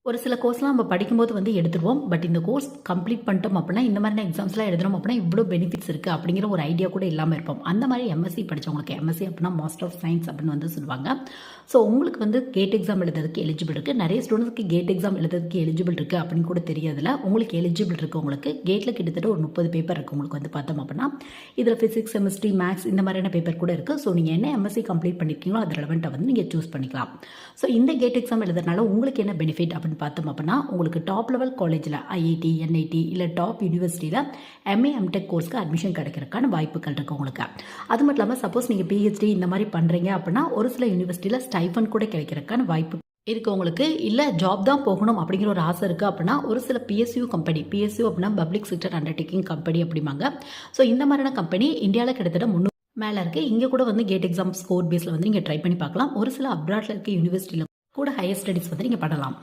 ஒரு சில கோர்ஸ்லாம் நம்ம படிக்கும்போது வந்து எடுத்துருவோம். பட் இந்த கோர்ஸ் கம்ப்ளீட் பண்ணிட்டோம் அப்படின்னா, இந்த மாதிரியான எக்ஸாம்ஸ்லாம் எழுதுறோம் அப்படின்னா, இவ்ளோ பெனிஃபிட்ஸ் இருக்கு அப்படிங்கிற ஒரு ஐடியா கூட இல்லாம இருப்போம். அந்த மாதிரி எம்எஸ்சி படிச்சவங்களுக்கு எம்எஸ்சி அப்படின்னா மாஸ்டர் ஆஃப் சயின்ஸ் அப்படின்னு வந்து சொல்லுவாங்க. ஸோ உங்களுக்கு வந்து கேட் எக்ஸாம் எழுதுறதுக்கு எலிஜிபிள் இருக்கு. நிறைய ஸ்டூடெண்ட்ஸ்க்கு கேட் எக்ஸாம் எழுதுறதுக்கு எலிஜிபிள் இருக்கு அப்படின்னு கூட தெரியாதுல. உங்களுக்கு எலிஜிபிள் இருக்கு உங்களுக்கு. கேட்ல கிட்டத்தட்ட ஒரு 30 பேப்பர் இருக்கு உங்களுக்கு வந்து பார்த்தோம் அப்படின்னா. இதில் பிசிக்ஸ், கெமிஸ்ட்ரி, மேத்ஸ் இந்த மாதிரியான பேப்பர் கூட இருக்கு. ஸோ நீங்க என்ன எம்எஸ்சி கம்ப்ளீட் பண்ணிருக்கீங்களோ அது ரெலவெண்ட்டாக வந்து நீங்க சூஸ் பண்ணிக்கலாம். ஸோ இந்த கேட் எக்ஸாம் எழுதுறதுனால உங்களுக்கு என்ன பெனிஃபிட் அப்படின்னு பார்த்தோம் அப்படின்னா, உங்களுக்கு டாப் லெவல் காலேஜில் ஐஐடி, என்ஐடி இல்லை டாப் யூனிவர்சிட்டியில் எம்ஏ, எம்டெக் கோர்ஸ்க்கு அட்மிஷன் கிடைக்கிறதுக்கான வாய்ப்புகள் இருக்குது உங்களுக்கு. அது மட்டும் இல்லாமல் சப்போஸ் நீங்கள் பிஹெச்டி இந்த மாதிரி பண்ணுறீங்க அப்படின்னா ஒரு சில யூனிவர்சிட்டியில் ஸ்டைஃபன் கூட கிடைக்கிறதுக்கான வாய்ப்பு இருக்கு உங்களுக்கு. இல்லை ஜாப் தான் போகணும் அப்படிங்கிற ஒரு ஆசை இருக்குது அப்படின்னா ஒரு சில பிஎஸ்யூ அப்படின்னா பப்ளிக் செக்டர் அண்டர்டேக்கிங் கம்பெனி அப்படிம்பாங்க. ஸோ இந்த மாதிரியான கம்பெனி இந்தியாவில் கிட்டத்தட்ட 300 மேலே இருக்குது. இங்கே கூட வந்து கேட் எக்ஸாம் ஸ்கோர் பேஸில் வந்து நீங்கள் ட்ரை பண்ணி பார்க்கலாம். ஒரு சில அப்ராட்ல இருக்க யூனிவர்சிட்டியில் கூட ஹையர் ஸ்டடீஸ் வந்து நீங்கள் பண்ணலாம்.